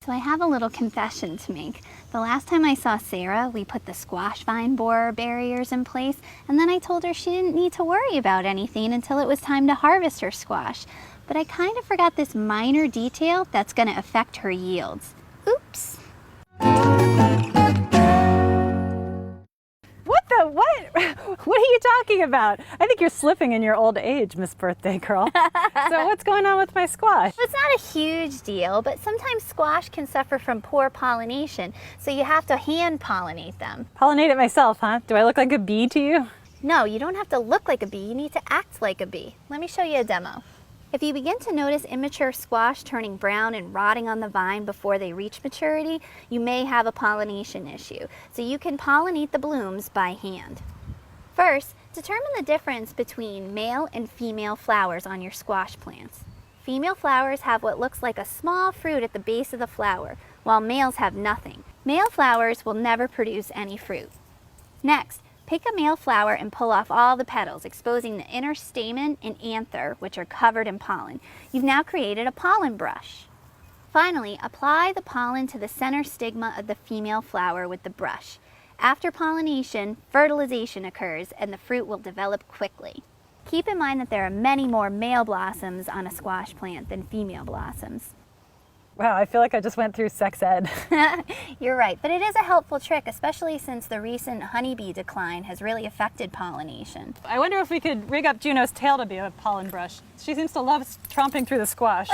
So I have a little confession to make. The last time I saw Sarah, we put the squash vine borer barriers in place, and then I told her she didn't need to worry about anything until it was time to harvest her squash. But I kind of forgot this minor detail that's going to affect her yields. Oops. What are you talking about? I think you're slipping in your old age, Miss Birthday Girl. So what's going on with my squash? It's not a huge deal, but sometimes squash can suffer from poor pollination, so you have to hand pollinate them. Pollinate it myself, huh? Do I look like a bee to you? No, you don't have to look like a bee, you need to act like a bee. Let me show you a demo. If you begin to notice immature squash turning brown and rotting on the vine before they reach maturity, you may have a pollination issue, so you can pollinate the blooms by hand. First, determine the difference between male and female flowers on your squash plants. Female flowers have what looks like a small fruit at the base of the flower, while males have nothing. Male flowers will never produce any fruit. Next, pick a male flower and pull off all the petals, exposing the inner stamen and anther, which are covered in pollen. You've now created a pollen brush. Finally, apply the pollen to the center stigma of the female flower with the brush. After pollination, fertilization occurs and the fruit will develop quickly. Keep in mind that there are many more male blossoms on a squash plant than female blossoms. Wow, I feel like I just went through sex ed. You're right, but it is a helpful trick, especially since the recent honeybee decline has really affected pollination. I wonder if we could rig up Juno's tail to be a pollen brush. She seems to love tromping through the squash.